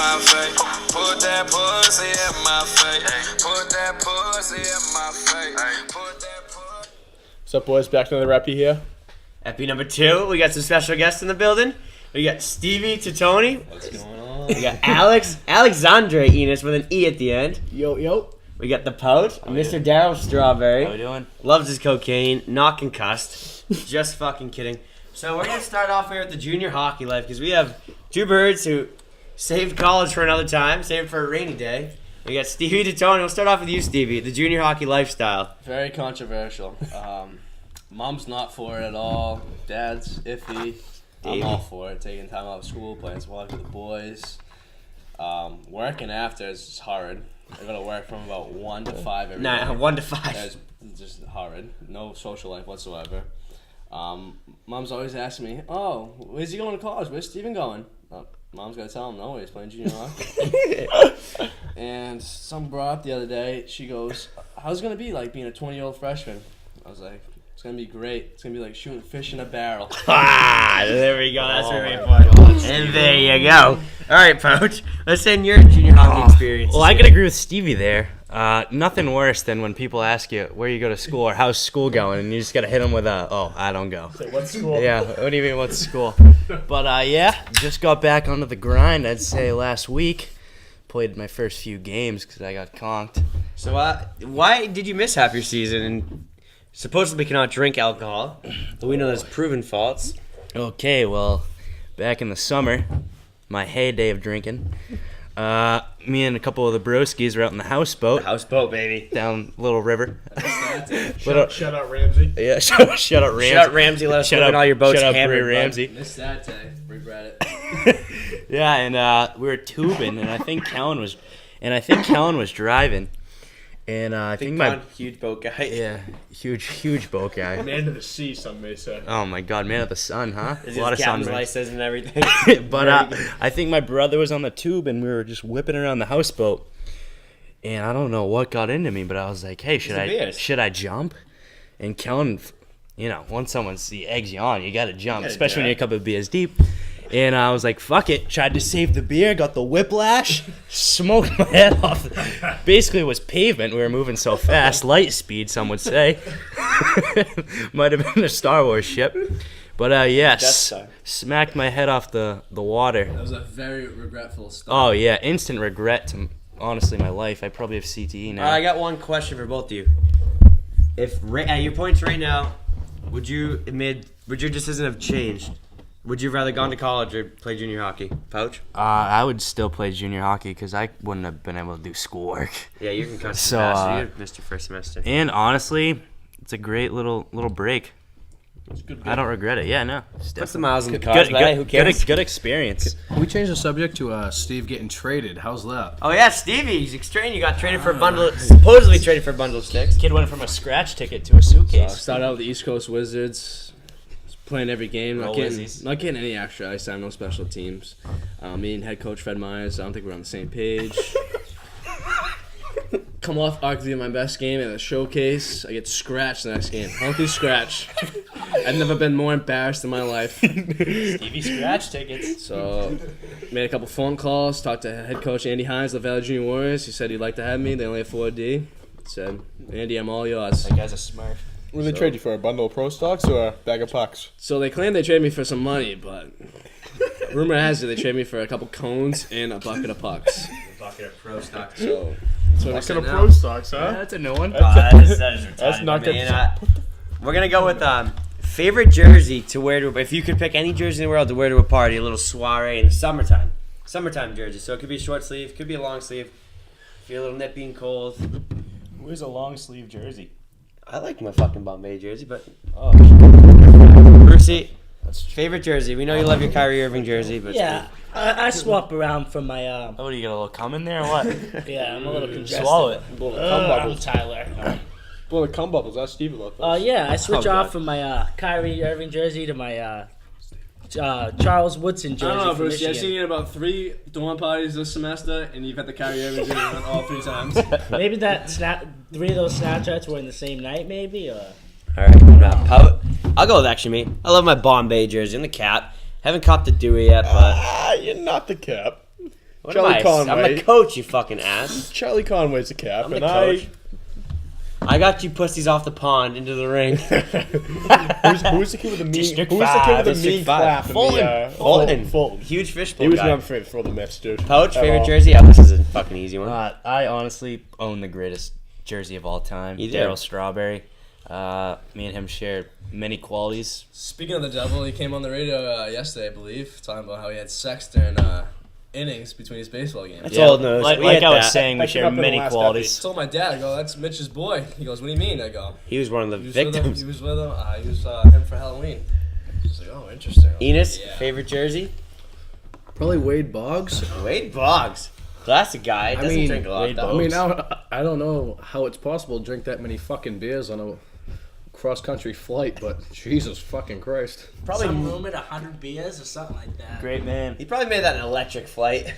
my face. Put that pussy in my face. Put that pussy in my face. Put that pussy. What's up, boys? Back to another Epi here. Epi number 2. We got some special guests in the building. We got Stevey Tettoni. What's going on? We got Alexandre Enos with an E at the end. Yo. We got the Poach, Mr. Daryl Strawberry. How we doing? Loves his cocaine, not concussed. Just fucking kidding. So we're going to start off here with the junior hockey life because we have two birds who saved college for another time, saved for a rainy day. We got Stevey Tettoni. We'll start off with you, Stevie, the junior hockey lifestyle. Very controversial. Mom's not for it at all. Dad's iffy. I'm all for it. Taking time out of school, playing squash with the boys. Working after is just horrid. I go to work from about 1 to 5 every day. 1 to 5. That's just horrid. No social life whatsoever. Mom's always asking me, "Oh, where's he going to college? Where's Steven going?" Mom's got to tell him, "No, he's playing junior hockey." And some brought up the other day, she goes, "How's it going to be like being a 20-year-old freshman?" I was like, "It's going to be great. It's going to be like shooting fish in a barrel." There we go. That's very important. And there you go. All right, Poach. Let's end your junior hockey experience. Well, I could agree with Stevie there. Nothing worse than when people ask you where you go to school or how's school going, and you just got to hit them with I don't go. So what school? Yeah, what do you mean, what's school? But, just got back onto the grind, I'd say, last week. Played my first few games because I got conked. So why did you miss half your season and supposedly cannot drink alcohol? But we know there's proven faults. Okay, well, back in the summer, my heyday of drinking, me and a couple of the broskies were out in the houseboat. Houseboat, baby. Down Little River. Shout out Ramsey. Yeah, shut up, Ramsey. Shut up, Ramsey. Let us Shut live in up, all your boats shut up, hammered, Ray Ramsey. Missed that day. Regret it. Yeah, and we were tubing, and I think Kellen was driving, and I think my huge boat guy. yeah, huge boat guy. Man of the sea, some may say. Oh my God, man of the sun, huh? There's A lot of captain's sun. license and everything. But I think my brother was on the tube, and we were just whipping around the houseboat, and I don't know what got into me, but I was like, hey, should I jump? And Kellen, once someone's the eggs you on, you gotta jump, especially when you're a couple of beers deep. And I was like, fuck it. Tried to save the beer, got the whiplash, smoked my head off. Basically, it was pavement. We were moving so fast. Light speed, some would say. Might have been a Star Wars ship. But, yes, smacked my head off the water. That was a very regretful start. Oh, yeah, instant regret to, honestly, my life. I probably have CTE now. I got one question for both of you. If at your points right now, would your decision have changed? Would you have rather gone to college or play junior hockey? Pouch? I would still play junior hockey because I wouldn't have been able to do schoolwork. Yeah, you can cut So, faster. You missed your first semester. And honestly, it's a great little break. I don't regret it. Yeah, no. Put some miles in the car. Who cares? Good experience. We changed the subject to Steve getting traded. How's that? Oh yeah, Stevie, he's extreme. You got traded for a bundle. Supposedly traded for a bundle of sticks. Kid went from a scratch ticket to a suitcase. Started out with the East Coast Wizards. Playing every game, not Wizzies. getting any extra ice time, no special teams. Me and head coach Fred Myers, I don't think we're on the same page. Come off arguably my best game at a showcase. I get scratched the next game. Healthy scratch. I've never been more embarrassed in my life. Stevie scratch tickets. So, made a couple phone calls, talked to head coach Andy Hines of the Valley Junior Warriors. He said he'd like to have me. They only have 4D. Said, Andy, I'm all yours. That guy's a smurf. What did they trade you for? A bundle of pro stocks or a bag of pucks? So they claim they traded me for some money, but rumor has it they traded me for a couple cones and a bucket of pucks. A bucket of pro stock. So that's what Bucket of pro stocks, huh? That's a new one. That is retarded. That's not good. We're gonna go with favorite jersey to wear to. If you could pick any jersey in the world to wear to a party, a little soiree in the summertime jersey. So it could be a short sleeve, could be a long sleeve. If you're a little nippy and cold. Where's a long sleeve jersey? I like my fucking Bombay jersey, but Brucey, favorite jersey. We know you love your Kyrie Irving jersey, but yeah, I swap around from my. Oh, do you got a little cum in there or what? Yeah, I'm a little congested. Swallow it. I'm Tyler. Blow the cum bubbles. That's Stevie left. Yeah, I switch off from my Kyrie Irving jersey to my Charles Woodson jersey. I don't know, from Bruce. I've Michigan. seen you at about 3 dorm parties this semester, and you've had the Kyrie Irving jersey on all 3 times. Maybe 3 of those Snapchats were in the same night, maybe. Or all right, I'll go with actually me. I love my Bombay jersey and the cap. Haven't copped the Dewey yet, but You're not the cap. What Charlie am I? I'm Conway. the coach, you fucking ass. Charlie Conway's the cap, I'm the and coach. I got you pussies off the pond into the ring. who's the kid with the mean? District Who's the kid five, with the mean District five. clap? in Fulton. the, Fulton. Fulton. Huge fishbowl He was guy. my favorite for the Mets, dude. Coach, At favorite all. jersey? Oh, this is a fucking easy one. I honestly own the greatest jersey of all time. You do. Daryl Strawberry. Me and him share many qualities. Speaking of the devil, he came on the radio yesterday, I believe, talking about how he had sex during innings between his baseball games. That's old news. Like, We like hit I was that. saying, we Picked it share up in the many last I qualities. told my dad, I go, that's Mitch's boy. He goes, what do you mean? I go, He was one of the he was with him. victims. He was with him. He was him for Halloween. I was like, oh, interesting. I was Enos, like, yeah. favorite jersey? Probably Wade Boggs. Wade Boggs. Classic guy. Doesn't mean, drink a lot, Wade though. I mean, I don't know how it's possible to drink that many fucking beers on a cross-country flight, but Jesus fucking Christ. Probably some room at 100 beers or something like that. Great man. He probably made that an electric flight.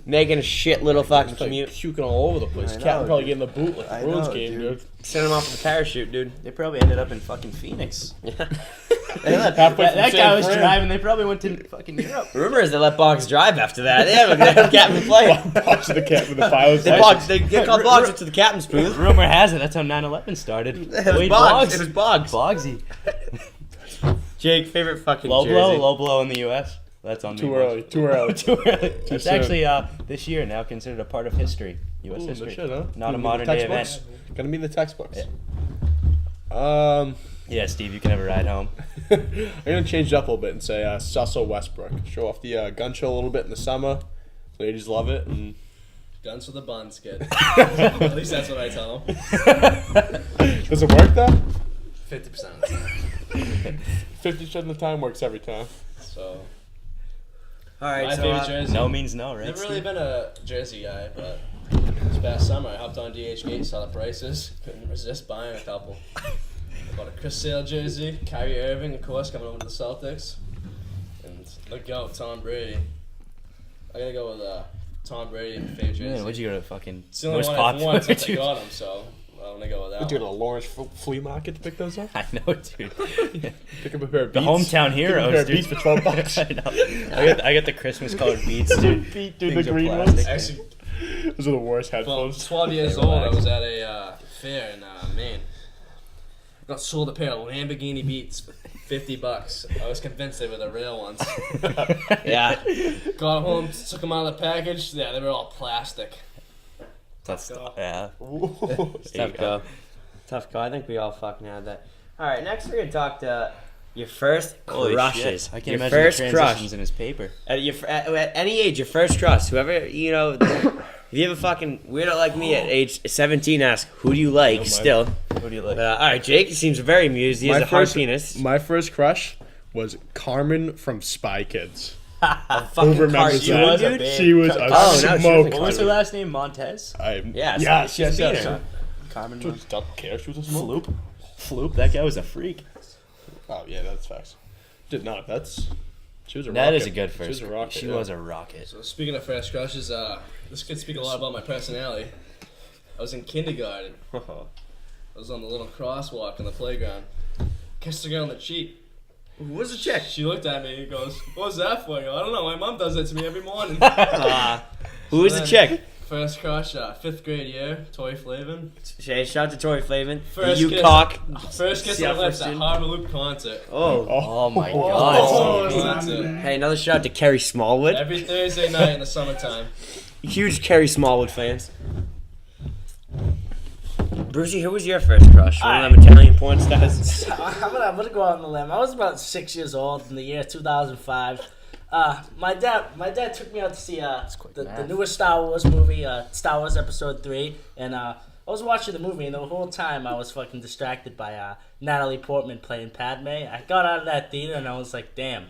Making a shit little fucking Like commute. puking all over the place. I know, Captain probably dude. getting the boot like I the Bruins know, game, dude. dude. Send him off with a parachute, dude. They probably ended up in fucking Phoenix. Halfway from That guy San was Fran. driving. They probably went to fucking Europe. Rumor is they let Boggs drive after that. They have a captain flight. Box to the cap with the pilots. They get called Boggs into the captain's booth. Rumor has it that's how 9/11 started. It was Boggs. It was Boggs. Boggsy. Jake, favorite fucking Low jersey. blow, low blow in the U.S. That's on Too me. early. Too early. Too early. It's soon. actually this year now considered a part of history. U.S. Ooh, no history. shit, huh? Not a Gonna be in the modern day textbooks? event. Gonna be in the textbooks. Yeah. Yeah, Steve, you can have a ride home. I'm gonna change it up a little bit and say Sussel Westbrook. Show off the gun show a little bit in the summer. Ladies love it. And Guns for the buns, kid. At least that's what I tell him. does it work though? 50% of the time. 50% of the time works every time. So, All right, my so favorite jersey. No means no, right? Never really Steve? been a jersey guy, but this past summer I hopped on DHgate, saw the prices, couldn't resist buying a couple. I bought a Chris Sale jersey, Kyrie Irving, of course, coming over to the Celtics, and the GOAT, Tom Brady. I gotta go with Tom Brady, my favorite jersey. Man, what'd you go to fucking It's the only most one I've popular? won since I got him, so I'm gonna go with that We one. do it at a Lawrence flea market to pick those up. I know, dude. Pick up a pair of The Beats. hometown Pick up a pair heroes, of Beats dude. for $12. I know. I got the Christmas colored beats, dude. Beat, dude, Things the are green plastic. ones. Actually, Those are the worst about headphones. 12 years They were old, I wax. was at a fair in Maine. I got sold a pair of Lamborghini Beats for $50. I was convinced they were the real ones. yeah, Got home, took them out of the package. Yeah, they were all plastic. That's go. yeah. tough go. Tough go. I think we all fucking had that. All right, next we're gonna talk to your first Holy crushes. shit. I can't your imagine first the crush. transitions in his paper. At any age, your first crush. Whoever if you have a fucking weirdo like me at age 17, ask who do you like? Still, What do you like? all right. Jake seems very amused. He has a hard penis. My first crush was Carmen from Spy Kids. A fucking Who remembers cartoon, that? She was a dude. babe. She was a Oh, no, she was a smoke. What was her last name? Montez? Yeah, Yes, she's a yes, beater. yes. Carmen. Just don't care. She was a smoke. Floop. Floop. That guy was a freak. Oh yeah, that's facts. Did not. That's. She was a That rocket. is a good first. She was a rocket. She yeah. was a rocket. So speaking of first crushes, this could speak a lot about my personality. I was in kindergarten. I was on the little crosswalk in the playground. Kissed a girl on the cheek. Who was the chick? She looked at me and goes, "What was that for?" I go, "I don't know. My mom does that to me every morning." Who was the chick? First crush, 5th grade year, Tori Flavin. Hey, shout out to Tori Flavin. First You kiss. cock. First kiss See on how the lips first at in? Harbor Loop concert. Oh. Oh my Oh, god. that's it. Hey, another shout out to Kerry Smallwood. Every Thursday night in the summertime. Huge Kerry Smallwood fans. Brucey, who was your first crush? One of them Italian porn stars? I'm gonna go out on the limb. I was about 6 years old in the year 2005. My dad took me out to see the newest Star Wars movie, Star Wars Episode 3, and I was watching the movie, and the whole time I was fucking distracted by Natalie Portman playing Padme. I got out of that theater and I was like, damn,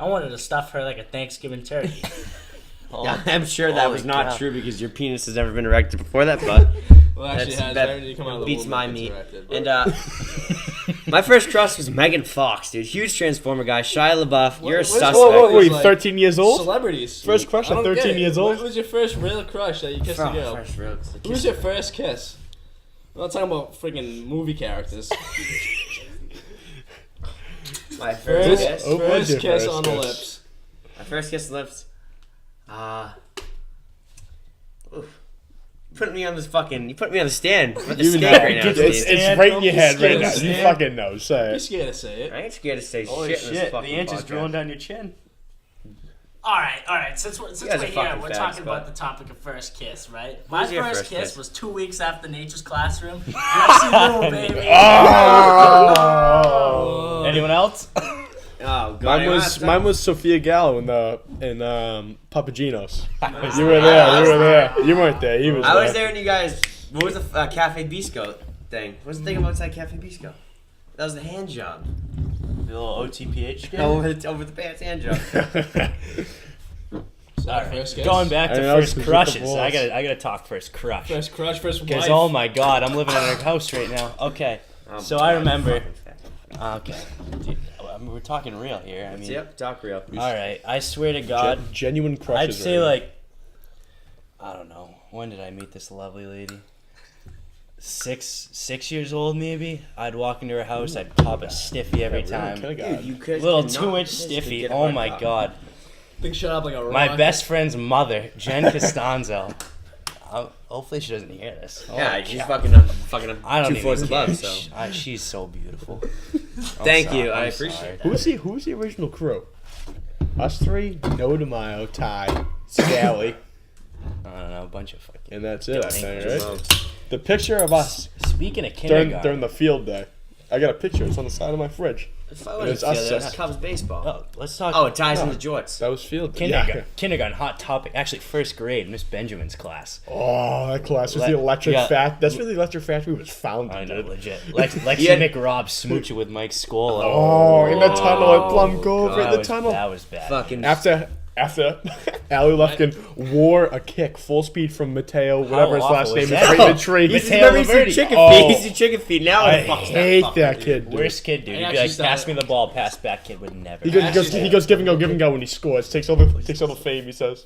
I wanted to stuff her like a Thanksgiving turkey. Yeah, I'm sure that was Holy not cow. true because your penis has never been erected before that, but Well, actually, That's- has that right when you come out of the beats womb, my it gets meat. erected, but- And my first crush was Megan Fox, dude. Huge Transformer guy. Shia LaBeouf, you're a What- suspect. Whoa, wait, Like, 13 years old? Celebrities. First crush I at don't get 13 it. years old? What was your first real crush that you kissed a girl? First real- Who was your first kiss? I'm not talking about freaking movie characters. My first kiss. Oh, what's First your kiss first on the kiss? lips. My first kiss lips. Put me on this fucking. You put me on the stand. I'm at the Even stand though right now. it's Steve. right in your head right scared now. to You say it. fucking know. Say You're it. scared to say it. I ain't scared to say Holy shit in this shit, fucking the inch is podcast. drilling down your chin. All right. Since we're guys here, are fucking we're fags, talking but- about the topic of first kiss, right? My was your first first kiss kiss? was 2 weeks after Nature's Classroom. Lexi Little Baby. Oh. Anyone else? Oh, God. Mine was Sophia Gallo in Papagenos. You were there. You weren't there. He was I there. was there when you guys. What was the Cafe Bisco thing? What was the thing about that Cafe Bisco? That was the hand job. The little OTPH game? Over the pants hand job. First kiss? Going back to I know, first it's 'cause crushes, with the I balls. gotta talk first crush. First crush, first wife. Because oh my god, I'm living in a house right now. Okay, so I remember. Okay, dude, I mean, we're talking real here. I mean, Yep, talk real. all right. I swear to God, Genuine crushes. I'd say right now. like, I don't know. When did I meet this lovely lady? 6 years old maybe. I'd walk into her house. I'd pop a stiffy every time. Kinda You could Little not- 2-inch this could stiffy. get a Oh hard my pop. god. Think shut up like a rock. My best friend's mother, Jen Costanzo. Hopefully she doesn't hear this. Oh, Yeah, she's God. fucking I don't 2 floors even care. above. So She's so beautiful. thank sorry, you. I I'm appreciate sorry. that. Who's the original crew? Us three, No DeMaio, Ty, Scally, I don't know, a bunch of fucking. and that's it. I Thank think, you. right? The picture of us Speaking of during kindergarten, the field day. I got a picture. It's on the side of my fridge. If I It's was us together, six. that's Cubs baseball. oh, let's talk. Oh, it ties in the jorts. That was field day. kindergarten. Yeah. Kindergarten, hot topic. Actually, first grade, Miss Benjamin's class. Oh, that class was Le- the electric yeah. fact. That's where the electric factory was founded. I know, dude. legit. Lexi Yeah. McRobb smooching with Mike Scola. Oh, in the tunnel at Plum Cove, that in the was, tunnel. That was bad. Fucking After Allie Lufkin wore a kick full speed from Mateo, whatever his awful last name was is, that? right in the tree. He's Mateo never seen Laverty. chicken Oh. feet. He's seen chicken feet. Now I the fuck's hate fucker, that dude? kid, dude. Worst kid, dude. He'd be actually like, pass started- me the ball, pass back. Kid would never. He goes give and go when he scores. Takes all the fame. He says.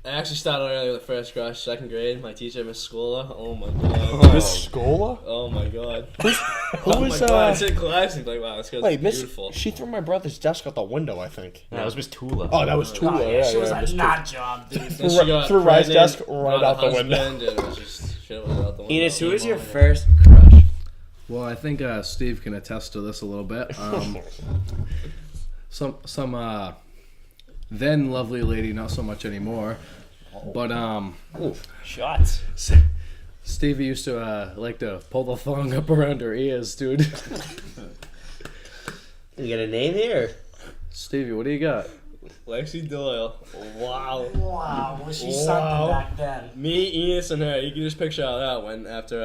I actually started early with the first crush, second grade. My teacher, Miss Scola. Oh my god. Miss Scola? Oh my god. Who Oh was my god. It's in class. And like, wow, this girl's Wait, Miss? beautiful. She threw my brother's desk out the window. I think. That was Miss Tula. Oh, that was Tula. Oh, yeah, she was yeah, a Miss nut job, dude. Then she got threw Rye's pregnant, desk right got a out the window. husband, and it was just shit was out the window. Enos, who was your Oh, my first crush? Well, I think Steve can attest to this a little bit. Some then lovely lady, not so much anymore. But Shots. Stevie used to like to pull the thong up around her ears, dude. You got a name here? Stevie, what do you got? Lexi Doyle. Wow. Wow, was she something back then? Me, Enos, and her. You can just picture how that went after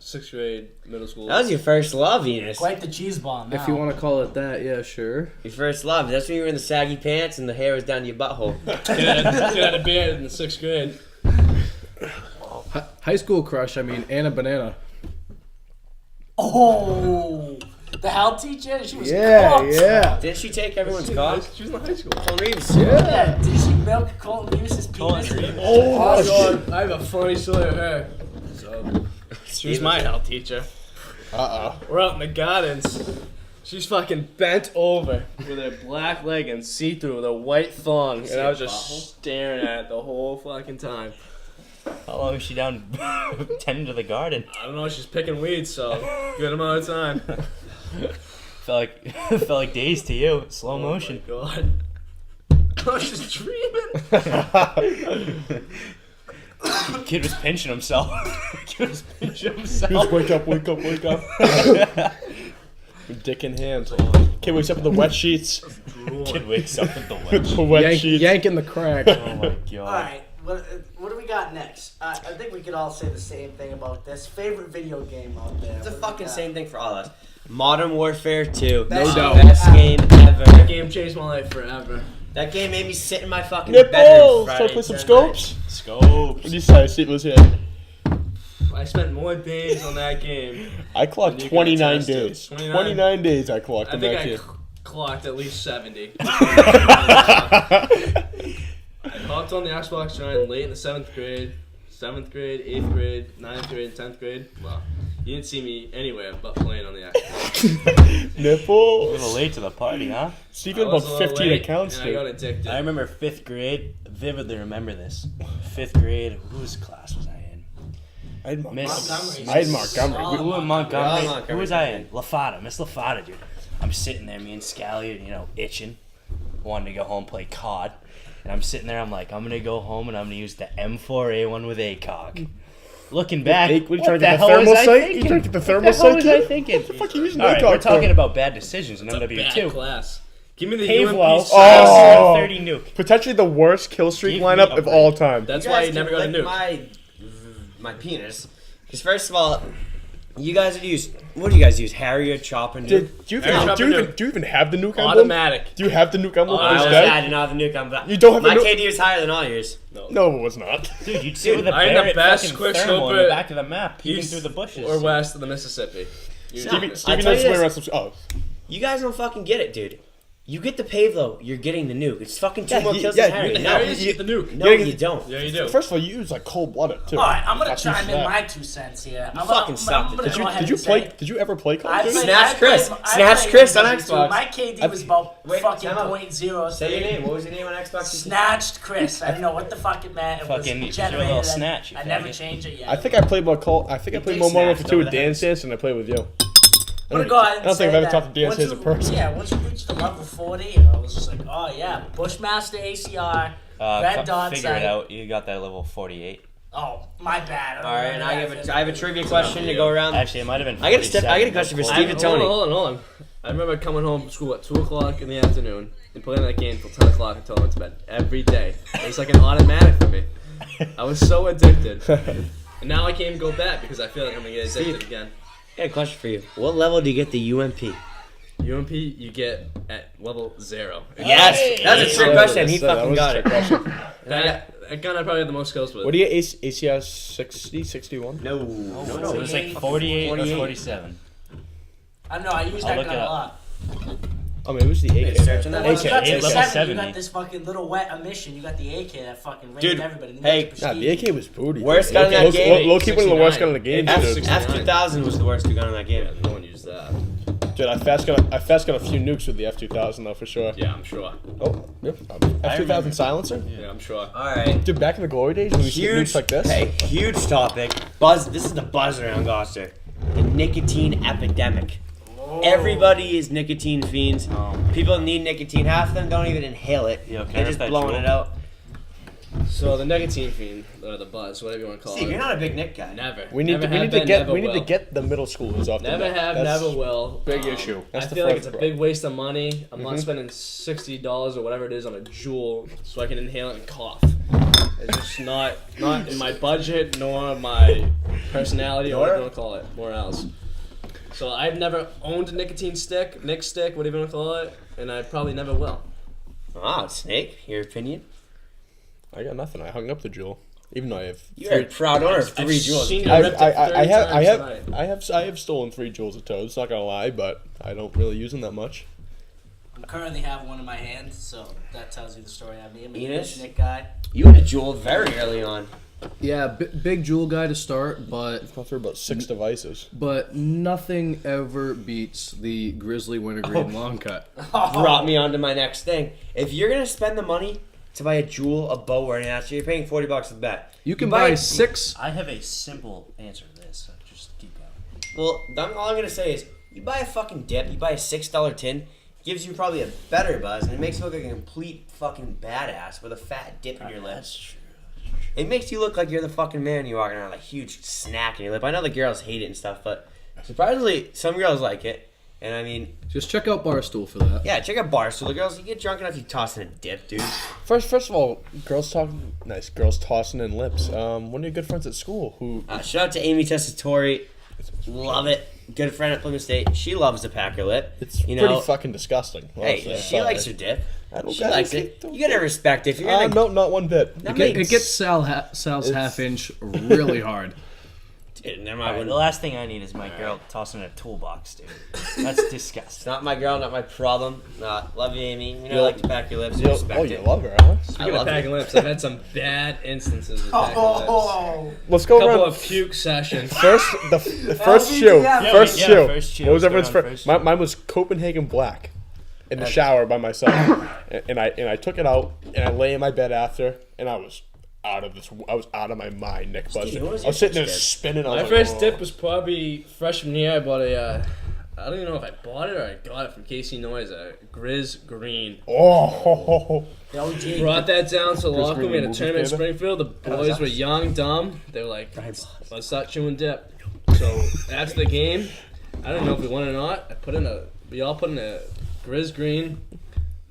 6th grade middle school. That was your first love, Enos. Quite the cheese bomb. If you want to call it that, yeah, sure. Your first love. That's when you were in the saggy pants and the hair was down to your butthole. Kid had a beard in the 6th grade. High school crush, I mean Anna Banana. Oh, the health teacher. She was Yeah, cooked. yeah. Didn't she take everyone's cock? She was in high school. Colin Reeves. Yeah, did she milk Colton Reeves' penis? Oh my god, I have a funny story of her. So, she was my health teacher. We're out in the gardens. She's fucking bent over with her black leggings, see-through, with a white thong, and I was just staring at it the whole fucking time. How long is she down tending to the garden? I don't know, she's picking weeds, so good amount of time. Felt like days to you. Slow motion. Oh my god. I was just dreaming. Kid was pinching himself. Kid was pinching himself. Wake up. Dick in hand. Kid wakes up with the wet sheets. Kid wakes up with the wet. The wet sheets. Yanking the crack. Oh my god. All right, what do we got next? I think we could all say the same thing about this. Favorite video game out there? It's the What do we fucking got? same thing for all of us. Modern Warfare 2. No doubt. Best game ever. That game changed my life forever. That game made me sit in my fucking bedroom Nipples. Friday So play some to scopes. Scopes. What do you say? See, was here. I spent more days on that game. I clocked You can 29 attest to it. days. 29? 29 days I clocked I on think that I kid. clocked at least 70. I hopped on the Xbox Giant late in the 7th grade, 7th grade, 8th grade, 9th grade, 10th grade. Well, you didn't see me anywhere but playing on the Xbox. A Nipples. little late to the party, huh? Steve had I was about a little 15 late, accounts, and I got dude. addicted. I remember 5th grade. Vividly remember this. 5th grade. Whose class was I in? I had Montgomery. I had Montgomery. Oh, We- Who in Montgomery? Montgomery. Who was I in? LaFada. Miss LaFada, dude. I'm sitting there, me and Scally, itching. Wanting to go home play COD. And I'm sitting there, I'm like, I'm going to go home and I'm going to use the M4A1 with ACOG. Looking back, What, you what trying to the get the hell thermal was I sight? thinking? You trying to get the What thermal the hell sight, was I kid? thinking? What the fuck you using All right, ACOG we're talking for? about bad decisions in Bad MW2. class. Give me the Pavewell, UMP. Oh. 30 nuke. Potentially the worst kill streak Give me lineup a of break. all time. That's You why guys you never can got a lick nuke. my penis. Because first of all, you guys would use, what do you guys use? Harrier, chop, and nuke? Do you Very even, sharp do you nuke. even, do you even have the nuke emblem? Automatic. Do you have the nuke emblem I for was this guy? I did not have the nuke on, but You don't have my the nuke? KD was higher than all yours. No, it was not. Dude, you'd sit with a I ain't the Barrett best fucking quick thermal in scoper the back of the map, peeking east through the bushes. Or west of the Mississippi. Stevie I knows tell his you way this. around some. Oh, You guys don't fucking get it, dude. You get the Pavlo, you're getting the nuke. It's fucking two more kills than Harry. you- No, Harry's get the nuke. no, you don't. Yeah, you do. first of all, you use like cold blooded too. All right, I'm gonna Not chime too in bad. my 2 cents here. I'm fucking stop I'm it. gonna Did go you ahead did you and play? say- Did you ever play Call I of Duty? played- Snatch I Chris. played- Snatch I played Chris on MW2. Xbox. My KD was about Wait, fucking time out. .03. Say your name. What was your name on Xbox? Snatched Chris. I didn't know what the fuck it meant. It Fucking was your generated. little snatch, you I never faggot. changed it yet. I think I played more Call. I think I played dick more Modern Warfare snatched 2 with over the Dan heads. Sands than I played with you. I'm gonna go ahead and I don't think say I've ever that talked to Dan once Sands in you- person. Yeah, once you reach the level 40, I was just like, oh yeah, Bushmaster ACR, red dot Figure sight. it out. You got that level 48. Oh, my bad. I don't All right, remember and that. I have a trivia question to go around. Actually, it might have been. I get a 47, question for but Stevey close. Tettoni. Hold on. I remember coming home from school at 2 o'clock in the afternoon and playing that game till 10 o'clock until I went to bed every day. It was like an automatic for me. I was so addicted. And now I can't even go back because I feel like I'm going to get addicted again. I got a question for you. What level do you get the UMP? UMP you get at level 0. Yes, that's a trick question. He That fucking was got a it. trick question. That gun I probably had the most kills with. What do you get? ACS 60, 61? No, So it was like 48 or 47. I know, I use I'll that look gun it a up. lot. I mean, it was the AK. searching that? Well, once you got to level 70, you 70. got this fucking little wet emission. You got the AK that fucking raided Dude, everybody. Then you hey, got the Nah, prestige. the AK was booty. Worst dude. gun in that game, Low key one of the worst gun in the 69. game, dude. F2000 was the worst gun in that game. Yeah, no one used that. Dude, I fast got a few nukes with the F2000 though for sure. Yeah, I'm sure. Oh, yep. remember. F2000 silencer. Yeah, I'm sure. All right. Dude, back in the glory days when we used to get Huge, nukes like this. hey, huge topic. Buzz. This is the buzz around Gloucester. The nicotine epidemic. Everybody is nicotine fiends. People need nicotine. Half of them don't even inhale it. Yo, can I They're rip just that blowing jewel? it out. So the nicotine fiend, or the buzz, whatever you want to call Steve, it. you're not a big Nick guy. Never. We need Never to, we have need to been, get never we need will. to get the middle schoolers off the Never net. have, That's never will. Big issue. That's I the feel like first it's a bro. big waste of money. I'm not spending $60 or whatever it is on a jewel so I can inhale it and cough. It's just not in my budget nor my personality or whatever you want to call it, morals. So I've never owned a nicotine stick, Nick stick, whatever you want to call it, and I probably never will. Ah, Snake. Your opinion? I got nothing. I hung up the jewel, even though I have. You're a proud owner of 3 jewels. seen you I rip it 30 times tonight. I have stolen 3 jewels of toads. Not gonna lie, but I don't really use them that much. I currently have one in my hand, so that tells you the story on me. I'm a Enos? Nick guy. You had a jewel very early on. Yeah, big jewel guy to start, but I've gone through about 6 devices. nothing ever beats the Grizzly Wintergreen long cut. Brought me on to my next thing. If you're gonna spend the money to buy a jewel, a bow, or anything else, you're paying $40 a bet. You can buy buy it- 6. I have a simple answer to this, so just keep going. Well, all I'm gonna say is, you buy a fucking dip, you buy a $6 tin, gives you probably a better buzz, and it makes you look like a complete fucking badass with a fat dip in your lips. true. It makes you look like you're the fucking man. You're walking around with a huge snack in your lip. I know the girls hate it and stuff, but surprisingly, some girls like it. And I mean, Just check out Barstool for that. yeah, check out Barstool. The girls, you get drunk enough, you toss in a dip, dude. First of all, girls talking nice. Girls tossing in lips. One of your good friends at school who Shout out to Amy Tessitore. Love it. Good friend at Plymouth State. She loves to pack her lip. it's you pretty know, fucking disgusting. hey, Honestly, she sorry. likes her dip. I don't- She I likes don't- it. don't- You gotta respect it. If you're gonna, No, not one bit. that It makes- gets Sal's half-inch really hard. Dude, never All mind. right, the last thing I need is my girl tossing a toolbox, dude. That's disgusting. It's not my girl, not my problem. Love you, Amy. You know, I You'll- like to pack your lips. You- Respect oh, it. you love her, huh? Speaking I of love packing lips, I've had some bad instances with packing lips. Oh, Let's go Couple around. of puke sessions. First, the first shoe. LBGM. First Yeah, shoe. first shoe. What was Let's go everyone's around first? first shoe. Mine was Copenhagen Black, in the shower by myself, and I took it out and I lay in my bed after, and I was out of this. I was out of my mind, Nick Buzz. Steve, what was I was your sitting there first spinning. My first dip was probably freshman year. I bought a, I don't even know if I bought it or I got it from Casey Noyes, a Grizz Green. Oh, Brought that down to the locker room. We had a Green tournament in movie Springfield. The boys were young, dumb. They were like, let's start chewing dip. So after the game, I don't know if we won or not. We all put in a Grizz Green.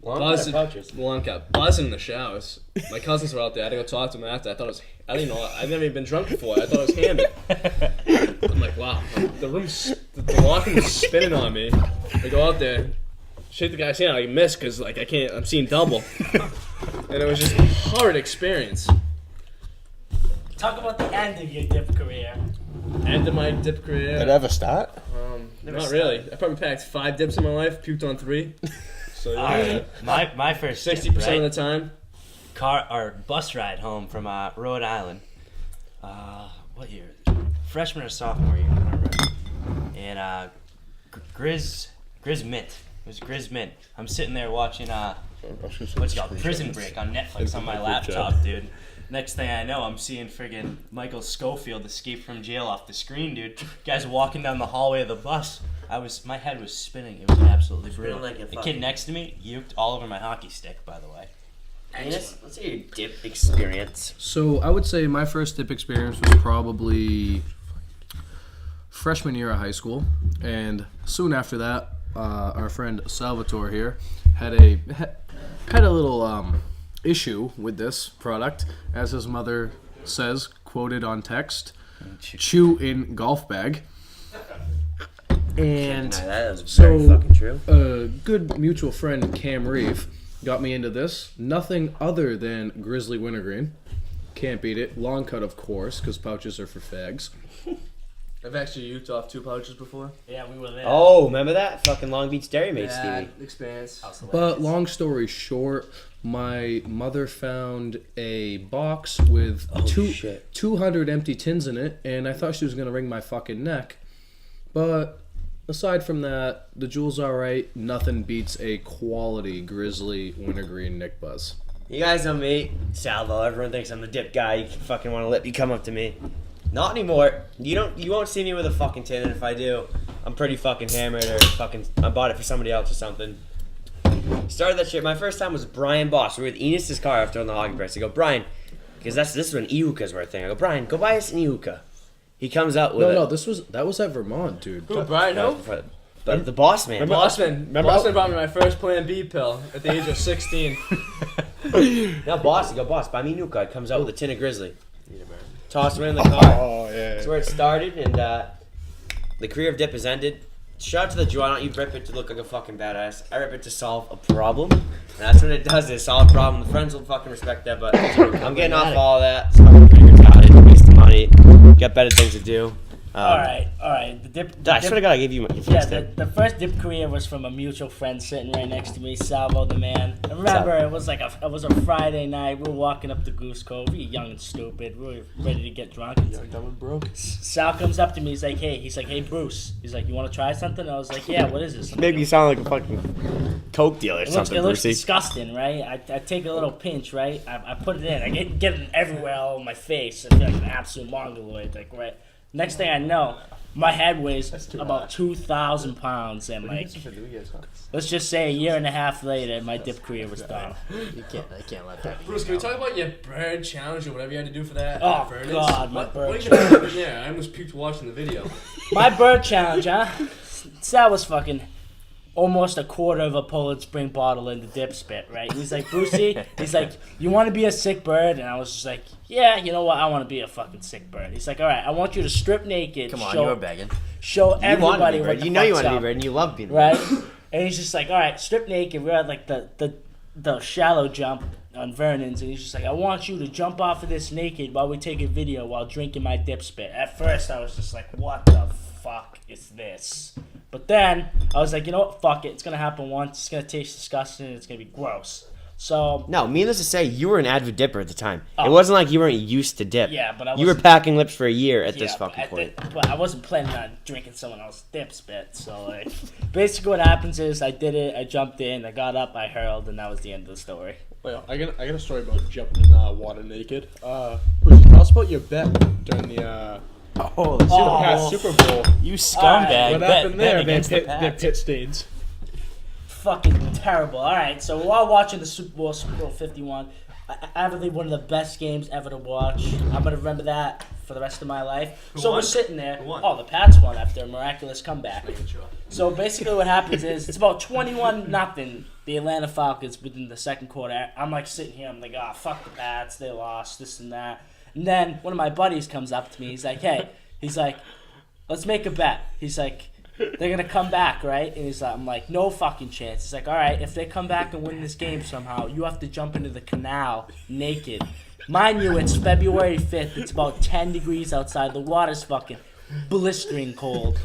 Long cup. Buzzing in the showers. My cousins were out there. I had to go talk to them after. I didn't know. I've never even been drunk before. I thought it was hammered. I'm like, wow. The locker room was spinning on me. I go out there, shake the guy's hand. I miss because like I'm seeing double. And it was just a horrid experience. Talk about the end of your dip career. End of my dip career. did it ever start? Not really. I probably packed 5 dips in my life. Puked on 3. So yeah. My first 60% dip, right? of the time. Car or bus ride home from Rhode Island. What year? Freshman or sophomore year, I don't remember. And Grizz Mint. It was Grizz Mint. I'm sitting there watching what's it called? Prison Break on Netflix on my laptop, dude. Next thing I know, I'm seeing friggin' Michael Schofield escape from jail off the screen, dude. Guy's walking down the hallway of the bus. My head was spinning. It was absolutely brutal. Like the kid next to me uked all over my hockey stick, by the way. Let's hear your dip experience. So I would say my first dip experience was probably freshman year of high school, and soon after that, our friend Salvatore here had a little issue with this product, as his mother says, quoted on text, "Chew in golf bag." And That was very fucking true. a good mutual friend, Cam Reeve, got me into this. Nothing other than Grizzly Wintergreen. Can't beat it. Long cut, of course, because pouches are for fags. I've actually used off 2 pouches before. Yeah, we were there. Oh, remember that? Fucking Long Beach Dairy Mate, Stevie. Experience. But long story short, my mother found a box with 200 empty tins in it, and I thought she was going to wring my fucking neck. But aside from that, the Juul's alright. Nothing beats a quality Grizzly Wintergreen Nick Buzz. You guys know me, Salvo. Everyone thinks I'm the dip guy. You fucking want to let me come up to me. Not anymore. You won't see me with a fucking tin, and if I do, I'm pretty fucking hammered or fucking I bought it for somebody else or something. Started that shit. My first time was Brian Boss. We were with Enos's car after on the hockey press. I go, Brian, because this is when Ihukas were a thing. I go, Brian, go buy us an Ihuka. He comes out with that was at Vermont, dude. Who, Brian? Who? But the boss man. Bossman brought me my first Plan B pill at the age of 16. Now boss, you go, boss, buy me a Nuka. He comes out with a tin of Grizzly. Toss him in the car. Oh yeah. That's where it started, and the career of dip has ended. Shout out to the Jew. I don't you rip it to look like a fucking badass. I rip it to solve a problem. And that's what it does, is solve a problem. The friends will fucking respect that, but I'm getting off all of that. So I'm pretty retarded. Wasting money. Got better things to do. All right. I swear to God, I gave you your first tip. The first dip career was from a mutual friend sitting right next to me, Salvo the man. I remember it was a Friday night. We were walking up to Goose Cove. We were young and stupid. We were ready to get drunk. Sal comes up to me. He's like, hey, Bruce. He's like, you want to try something? I was like, yeah. What is this? Maybe you sound like a fucking coke dealer or something, It looks Brucey. disgusting, right? I take a little pinch, right? I put it in. I get it everywhere, all over my face. I feel like an absolute mongoloid, like, right? Next thing I know, my head weighs about 2,000 pounds, and like, let's just say a year and a half later, my dip career was done. I can't let that be. Bruce, can we talk about your bird challenge or whatever you had to do for that? Oh, bird God, my bird What are you doing there? I almost puked watching the video. My bird challenge, huh? Sal was fucking almost a quarter of a Poland Spring bottle in the dip spit, right? He's like, Brucey, he's like, you want to be a sick bird? And I was just like, yeah, you know what? I want to be a fucking sick bird. He's like, all right, I want you to strip naked. Come on, you were begging. Show everybody you what the You know you want to be up, bird, and you love being right? bird. And he's just like, all right, strip naked. We're at like the shallow jump on Vernon's, and he's just like, I want you to jump off of this naked while we take a video while drinking my dip spit. At first, I was just like, what the fuck is this? But then I was like, you know what? Fuck it. It's gonna happen once. It's gonna taste disgusting. And it's gonna be gross. So No, needless to say, you were an avid dipper at the time. It wasn't like you weren't used to dip. Yeah, but I you were wasn't- packing lips for a year at this fucking point. But I wasn't planning on drinking someone else's dip spit. So like, basically, what happens is I did it. I jumped in. I got up. I hurled, and that was the end of the story. Well, I got a story about jumping in water naked. Bruce, tell us about your bet during the past Super Bowl. You scumbag. What happened there? Their pit stains. Fucking terrible. All right, so while watching the Super Bowl 51, I believe one of the best games ever to watch. I'm gonna remember that for the rest of my life. Who So won? we're sitting there. Who won? Oh, the Pats won after a miraculous comeback. Sure. So basically, what happens is it's about 21-0. The Atlanta Falcons within the second quarter. I'm like sitting here. I'm like, ah, fuck the Pats. They lost this and that. And then one of my buddies comes up to me. He's like, hey, let's make a bet. He's like, they're gonna come back, right? And he's like, I'm like, no fucking chance. He's like, all right, if they come back and win this game somehow, you have to jump into the canal naked. Mind you, it's February 5th. It's about 10 degrees outside. The water's fucking blistering cold.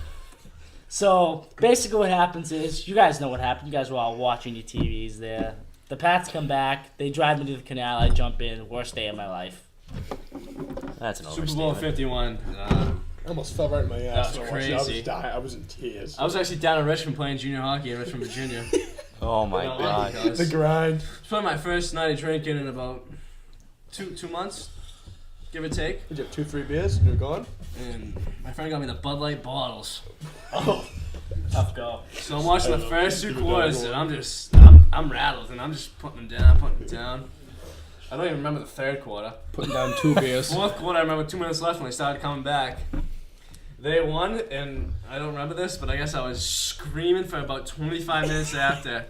So basically what happens is, you guys know what happened. You guys were all watching your TVs there. The Pats come back. They drive me to the canal. I jump in. Worst day of my life. That's an Super Bowl overstatement. 51. I almost fell right in my ass. That was when I watched it. I was crazy. dying. I was in tears. I was actually down in Richmond playing junior hockey in Richmond, Virginia. Oh my No, god. because The grind. It's probably my first night of drinking in about two months, give or take. Did you have 2-3 beers and you're gone? And my friend got me the Bud Light bottles. Oh. Tough go. So I'm watching the I first two don't know. quarters, and I'm rattled, and I'm just putting them down. I don't even remember the third quarter. Putting down 2 beers. Fourth quarter, I remember 2 minutes left when they started coming back. They won, and I don't remember this, but I guess I was screaming for about 25 minutes after.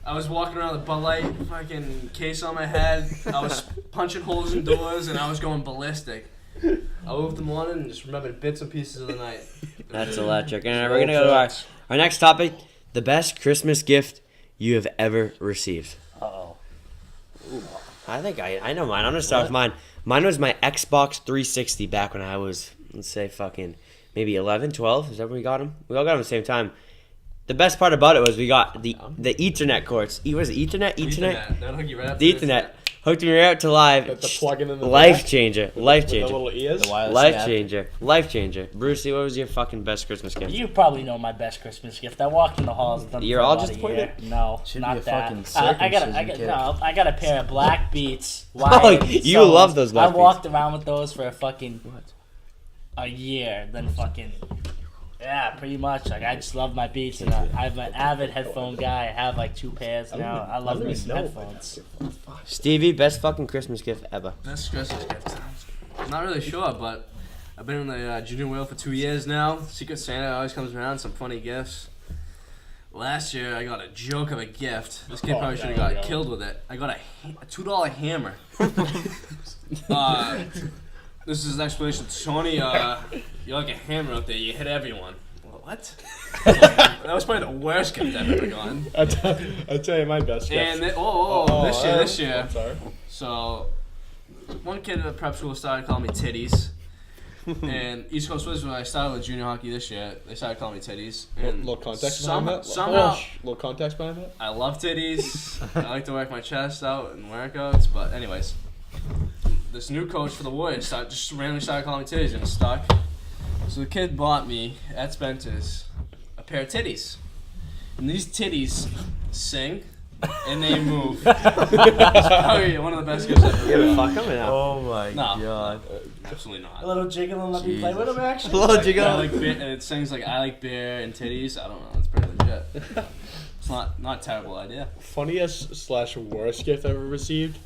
I was walking around with a Bud Light fucking case on my head. I was punching holes in doors, and I was going ballistic. I woke up in the morning and just remembered bits and pieces of the night. That's electric. And we're gonna go to our next topic: the best Christmas gift you have ever received. Uh-oh. I think I know mine. I'm gonna start with mine. Mine was my Xbox 360 back when I was, let's say, fucking maybe 11, 12. Is that when we got them? We all got them at the same time. The best part about it was we got the Ethernet cords. Was it Ethernet? That'll hook you right up The to Ethernet. Hooked me right up to live. The plug-in in the Life back changer. with Life the changer. little ears. The wireless Life tab. changer. Life changer. Brucey, what was your fucking best Christmas gift? You probably know my best Christmas gift. I walked in the halls with them You're for all about just a pointing? year. No, Should not be a that. fucking I got circumcision I got a pair of black Beats. Oh, Wired you soles. love those black I walked around with those for a year. Then fucking yeah, pretty much. Like I just love my Beats, and I'm an avid headphone guy. I have like 2 pairs now. I love me some headphones. Stevie, best fucking Christmas gift ever. Best Christmas gift. I'm not really sure, but I've been in the junior wheel for 2 years now. Secret Santa always comes around, some funny gifts. Last year, I got a joke of a gift. This kid probably should have got killed with it. I got a $2 hammer. This is an explanation. Tony, you're like a hammer out there. You hit everyone. Well, what? That was probably the worst gift I've ever gotten. I'll tell you my best gift. And this year. I'm sorry. So, one kid at prep school started calling me titties. And East Coast Wizards, when I started with junior hockey this year, they started calling me titties. And Little context behind that. Somehow, Little context behind that. I love titties. I like to work my chest out in workouts. But anyways, this new coach for the Warriors just randomly started calling me titties, and it stuck. So the kid bought me at Spencer's a pair of titties. And these titties sing. And they move. It's probably one of the best gifts I've ever Fuck him now. Oh my No. god. Absolutely not. A little jiggle and let me play with them, actually. Little jiggle. I like beer, and it sings like I like beer and titties. I don't know. It's pretty legit. It's not a terrible idea. Funniest / worst gift I ever received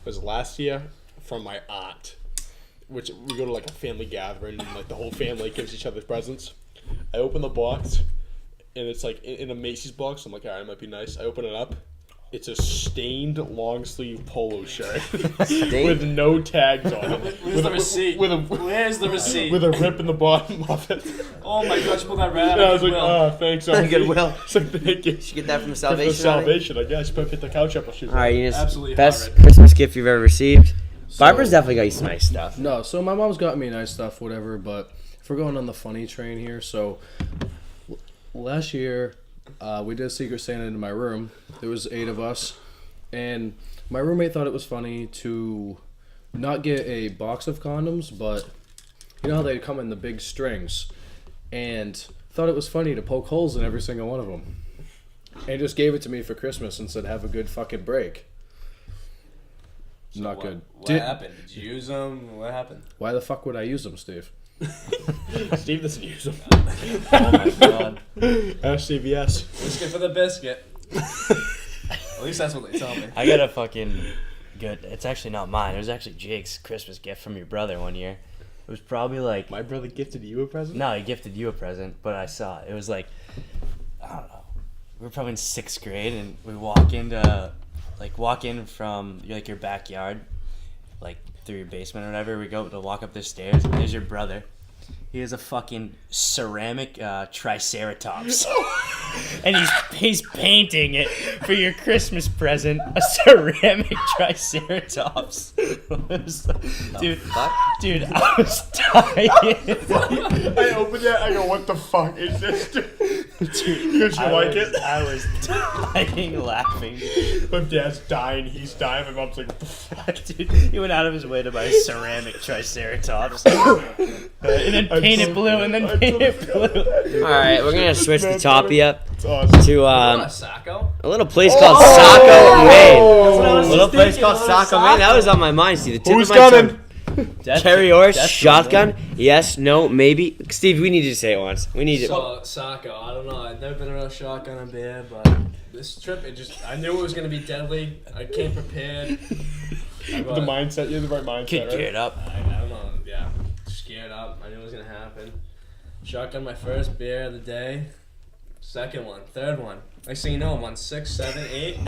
was last year from my aunt, which we go to like a family gathering and like the whole family gives each other presents. I open the box and it's like in a Macy's box. I'm like, all right, it might be nice. I open it up. It's a stained long sleeve polo shirt with no tags on it. Where's the receipt? Where's the receipt? With a rip in the bottom of it. Oh my gosh, pull that right out. And I was of like, Will. oh, thanks. Auntie. Goodwill. It's like, thank you. Did you get that from the For the Salvation? salvation, I guess. But pick the couch up. All right, Eunice. Absolutely Best horrid. Christmas gift you've ever received. Barbara's definitely got you some nice stuff. No, so my mom's got me nice stuff, whatever, but if we're going on the funny train here, so last year we did Secret Santa in my room. There was 8 of us, and my roommate thought it was funny to not get a box of condoms, but you know how they come in the big strings, and thought it was funny to poke holes in every single one of them. And just gave it to me for Christmas and said, have a good fucking break. Not good. What happened? Did you use them? What happened? Why the fuck would I use them, Steve? Steve doesn't use them. Oh my god. Ask CVS. Biscuit for the biscuit. At least that's what they tell me. I got a fucking good. It's actually not mine. It was actually Jake's Christmas gift from your brother one year. It was probably like. My brother gifted you a present? No, he gifted you a present, but I saw it. It was like, I don't know. We were probably in 6th grade, and we walk in from like your backyard, like through your basement or whatever. We go to walk up the stairs, and there's your brother. He has a fucking ceramic triceratops, and he's painting it for your Christmas present. A ceramic triceratops. Dude, I was dying. I opened it. I go, what the fuck is this? Did you like it? I was dying laughing. My dad's dying. He's dying. My mom's like, what the fuck? Dude, he went out of his way to buy a ceramic triceratops. And then paint it blue, and then paint it blue. Alright, we're gonna switch the topic up It's awesome. to Sacco? a little place called Saco, Maine. A little place thinking, called a little Saco, Maine. That was on my mind, Steve. The tip Who's of my coming? tongue. Terry Orris, shotgun. Yes, no, maybe. Steve, we need you to say it once. We need it. So, Sacco, I don't know. I've never been around shotgun and beer, but this trip, I knew it was going to be deadly. I came prepared. The mindset. You have the right mindset, Get right? geared up. I don't know. Yeah, scared up. I knew it was going to happen. Shotgun my first beer of the day. Second one. Third one. Next thing you know, I'm on 6, 7, 8.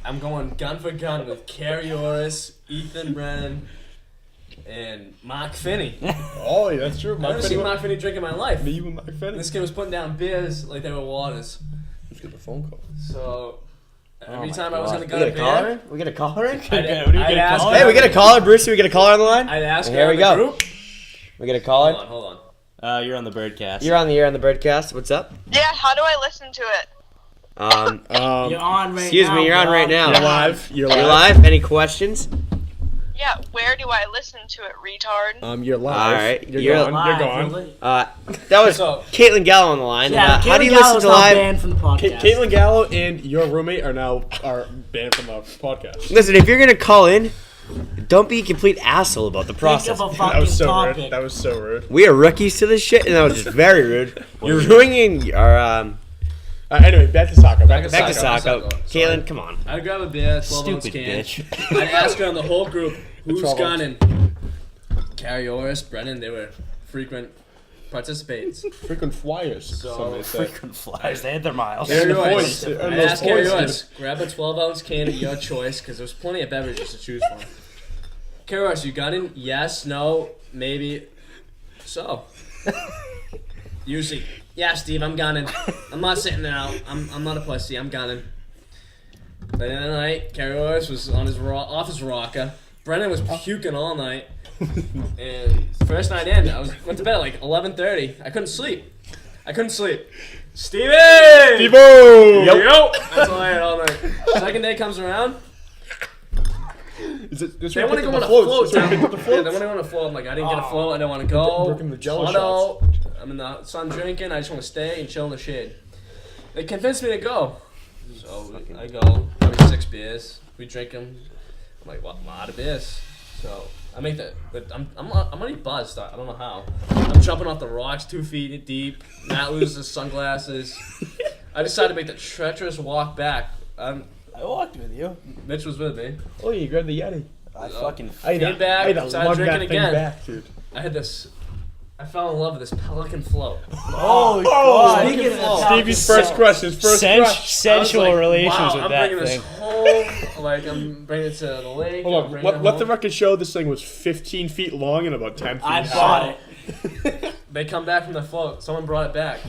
I'm going gun for gun with Kerry Orris, Ethan Brennan, and Mark Finney. Oh, yeah, that's true. I've never seen Mark Finney drink in my life. Me and Mark Finney. This kid was putting down beers like they were waters. Let's get the phone call. So every my time I was God. gonna We go get to a caller? beer, We get a caller? I'd ask. Hey, we get a caller, Bruce. We get a caller on the line? I'd ask. Here her we in go. the group. We get a caller? Hold on. You're on the Birdcast. You're on the air on the Birdcast. What's up? Yeah, how do I listen to it? You're on right Excuse now. me, you're on bro. right now. You're live. You're You're live. live? Any questions? Yeah, where do I listen to it, retard? You're live. All right, You're you're gone. Live, You're gone. really. That was So- Caitlin Gallo on the line. Yeah, How do you Caitlin listen Gallo's to not live? banned from the podcast. Caitlin Gallo and your roommate are banned from the podcast. Listen, if you're going to call in, don't be a complete asshole about the Think process. of a That fucking was so topic. rude. That was so rude. We are rookies to this shit, and that was just very rude. You're ruining our... Anyway, back to soccer. Back to Sacco. Sacco. Sacco. Caitlin, come on. I'd grab a beer, 12 ounce Stupid can. bitch. I'd ask her on the whole group, who's 12 ounce. gunning? Carrie Orris, Brennan, they were frequent participants. Freaking flyers. So- Somebody said. Freaking flies. They had their miles. They're the Carrie points. Orris. They're I'd those ask Carrie points, Orris, grab a 12 ounce can of your choice, because there's plenty of beverages to choose from. Carrie Orris, you gunning? Yes, no, maybe. So. Usually, yeah, Steve, I'm gunning. I'm not sitting there out. I'm not a pussy. I'm gunning. By the end of the night, Carrie Orris was on his off his rocker. Brennan was puking all night. And first night in, went to bed at like 11:30. I couldn't sleep. Stevie! Devo! Yo! That's all I had all night. Second day comes around. Is it, this They where want to you go pick on up a float. This where you pick up the Yeah, floats? they want to go on a float. I'm like, I didn't get a float. I don't want to go. Working the Jello Hot out. I'm in the sun drinking. I just want to stay and chill in the shade. They convinced me to go. So I go. Probably 6 beers. We drink them. I'm like, what? A lot of beers. So I make that. But I'm already buzzed. I don't know how. I'm jumping off the rocks 2 feet deep. Matt loses his sunglasses. I decided to make the treacherous walk back. I walked with you. Mitch was with me. Oh, you grabbed the Yeti. I fucking. Came back, I had to started lug that drinking thing again. back, dude. I had this. I fell in love with this pelican float. Oh, God. Speaking of that Stevie's topic, first question. His first question. sensual I was like, relations wow, with I'm that bringing thing. this home. Like I'm bringing it to the lake. Hold I'm on. bringing it Let the home. record show this thing was 15 feet long and about 10 feet I high. bought it. They come back from the float. Someone brought it back.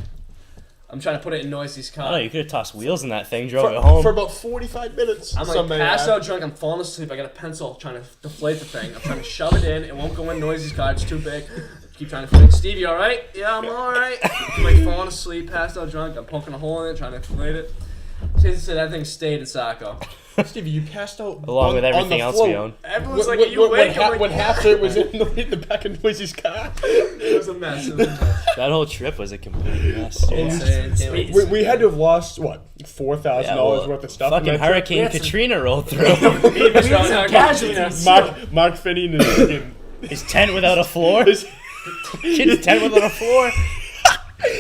I'm trying to put it in Noisy's I don't know, car. you could have tossed wheels in that thing, drove it home. For about 45 minutes. I'm like somebody passed had. out drunk. I'm falling asleep. I got a pencil trying to deflate the thing. I'm trying to shove it in. It won't go in Noisy's car. It's too big. Keep trying to deflate. Steve, you all right? Yeah, I'm all right. I'm like falling asleep, passed out drunk. I'm poking a hole in it, trying to deflate it. She said that thing stayed in Saco. Stevie, you passed out Along with on everything the else float. we own. Everyone's like, "Are you awake?" I'm like, When half of it was in the back of Noisy's car. It was a mess. That whole trip was a complete mess. dude. We had to have lost, what, $4,000 worth of stuff? in Fucking that trip? Hurricane Katrina rolled through. Mark Finney and his fucking... His tent without a floor. Kid's tent without a floor.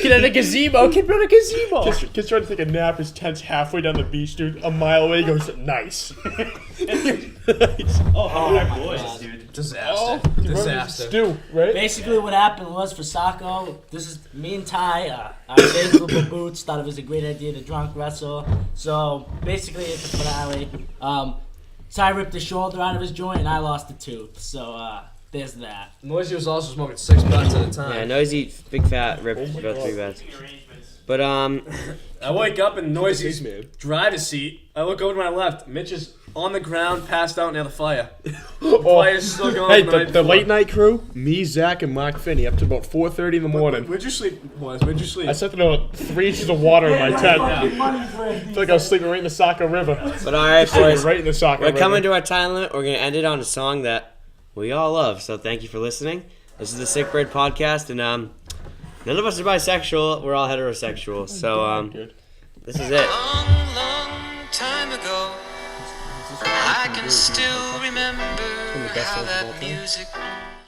Kid had a gazebo. Kid built a gazebo. Kid's trying to take a nap. His tent's halfway down the beach, dude. A mile away, he goes, nice. Oh, boys, dude. Disaster. Stew, right? Basically, what happened was for Saco, this is me and Ty, our baseball boots, thought it was a great idea to drunk wrestle. So basically, at the finale, Ty ripped the shoulder out of his joint and I lost a tooth. So there's that. Noisy was also smoking 6 butts at a time. Yeah, Noisy, big fat, ripped about 3 bets. But I wake up in Noisy's driver's seat. I look over to my left. Mitch is on the ground, passed out near the fire. The fire's still going. Hey, the late night crew, me, Zach, and Mark Finney, up to about 4:30 in the morning. Where'd you sleep, boys? Where'd you sleep? I slept in about 3 inches of water in my tent. I feel like I was sleeping right in the Saco River. But all right, boys, Right in the Saco we're River. coming to our time limit. We're gonna end it on a song that we all love. So thank you for listening. This is the Sick Bird Podcast, and none of us are bisexual. We're all heterosexual. So this is it. Long, long time ago, I can still remember how that music